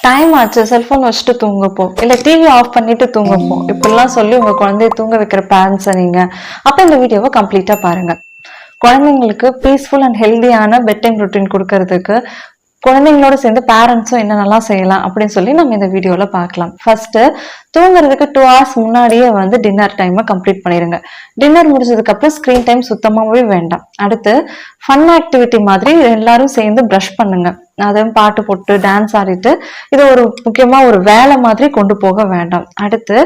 Time ஆச்சு, cellphone வச்சுட்டு தூங்கப்போ, இல்ல டிவி ஆஃப் பண்ணிட்டு தூங்கப்போ, இப்படிலாம் சொல்லி உங்க குழந்தைய தூங்க வைக்கிற பேரண்ட்ஸை நீங்க அப்ப இந்த வீடியோவை கம்ப்ளீட்டா பாருங்க. குழந்தைங்களுக்கு பீஸ்ஃபுல் அண்ட் ஹெல்தியான பெட் டைம் ரொட்டீன் கொடுக்கறதுக்கு குழந்தைங்களோட சேர்ந்து பேரண்ட்ஸும் என்னென்னலாம் செய்யலாம் அப்படின்னு சொல்லி நம்ம இந்த வீடியோல பார்க்கலாம். ஃபர்ஸ்ட், தூங்குறதுக்கு 2 hours முன்னாடியே வந்து டின்னர் டைமை கம்ப்ளீட் பண்ணிருங்க. டின்னர் முடிச்சதுக்கு அப்புறம் ஸ்கிரீன் டைம் சுத்தமாவே வேண்டாம். அடுத்து, ஃபன் ஆக்டிவிட்டி மாதிரி எல்லாரும் சேர்ந்து ப்ரஷ் பண்ணுங்க. அதுவும் பாட்டு போட்டு டான்ஸ் ஆடிட்டு இது ஒரு முக்கியமா ஒரு வேலை மாதிரி கொண்டு போக வேண்டாம். அடுத்து,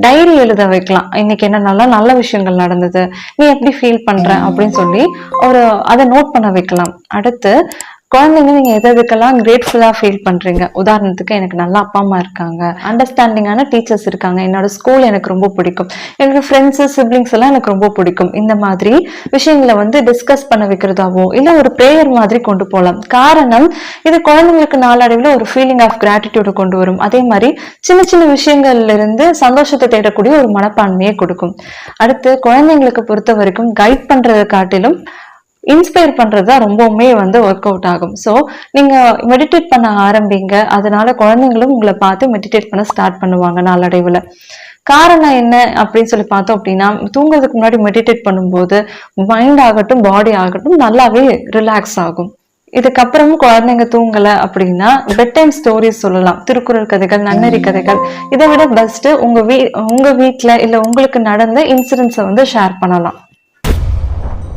டைரி எழுத வைக்கலாம். இன்னைக்கு என்ன நல்ல விஷயங்கள் நடந்தது, நீ எப்படி ஃபீல் பண்ற அப்படின்னு சொல்லி அதை நோட் பண்ண வைக்கலாம். அடுத்து, குழந்தைங்க நீங்க எதுக்கெல்லாம் கிரேட்ஃபுல்லா ஃபீல் பண்றீங்க, உதாரணத்துக்கு எனக்கு நல்ல அப்பா அம்மா இருக்காங்க, அண்டர்ஸ்டாண்டிங்கான டீச்சர்ஸ் இருக்காங்க, என்னோட ஸ்கூல் எனக்கு ரொம்ப பிடிக்கும், என்னோட ஃப்ரெண்ட்ஸ் சிப்ளிங்ஸ் எல்லாம் எனக்கு ரொம்ப பிடிக்கும், இந்த மாதிரி விஷயங்களை வந்து டிஸ்கஸ் பண்ண வைக்கிறதாவோ இல்ல ஒரு பிரேயர் மாதிரி கொண்டு போகலாம். காரணம், இது குழந்தைங்களுக்கு நாளடைவில் ஒரு ஃபீலிங் ஆஃப் கிராட்டிடியூட் கொண்டு வரும். அதே மாதிரி சின்ன சின்ன விஷயங்கள்ல இருந்து சந்தோஷத்தை தேடக்கூடிய ஒரு மனப்பான்மையை கொடுக்கும். அடுத்து, குழந்தைங்களுக்கு பொறுத்த வரைக்கும் கைட் பண்றதை காட்டிலும் இன்ஸ்பயர் பண்றதுதான் ரொம்பவுமே வந்து ஒர்க் அவுட் ஆகும். ஸோ நீங்க மெடிடேட் பண்ண ஆரம்பிங்க. அதனால குழந்தைங்களும் உங்களை பார்த்து மெடிடேட் பண்ண ஸ்டார்ட் பண்ணுவாங்க நாளடைவுல. காரணம் என்ன அப்படின்னு சொல்லி பார்த்தோம் அப்படின்னா, தூங்குறதுக்கு முன்னாடி மெடிடேட் பண்ணும்போது மைண்ட் ஆகட்டும் பாடி ஆகட்டும் நல்லாவே ரிலாக்ஸ் ஆகும். இதுக்கப்புறமும் குழந்தைங்க தூங்கல அப்படின்னா பெட் டைம் ஸ்டோரிஸ் சொல்லலாம். திருக்குறள் கதைகள், நன்னெறி கதைகள். இதை விட பெஸ்ட் உங்க வீட்டுல இல்ல உங்களுக்கு நடந்த இன்சிடென்ட்ஸை வந்து ஷேர் பண்ணலாம்.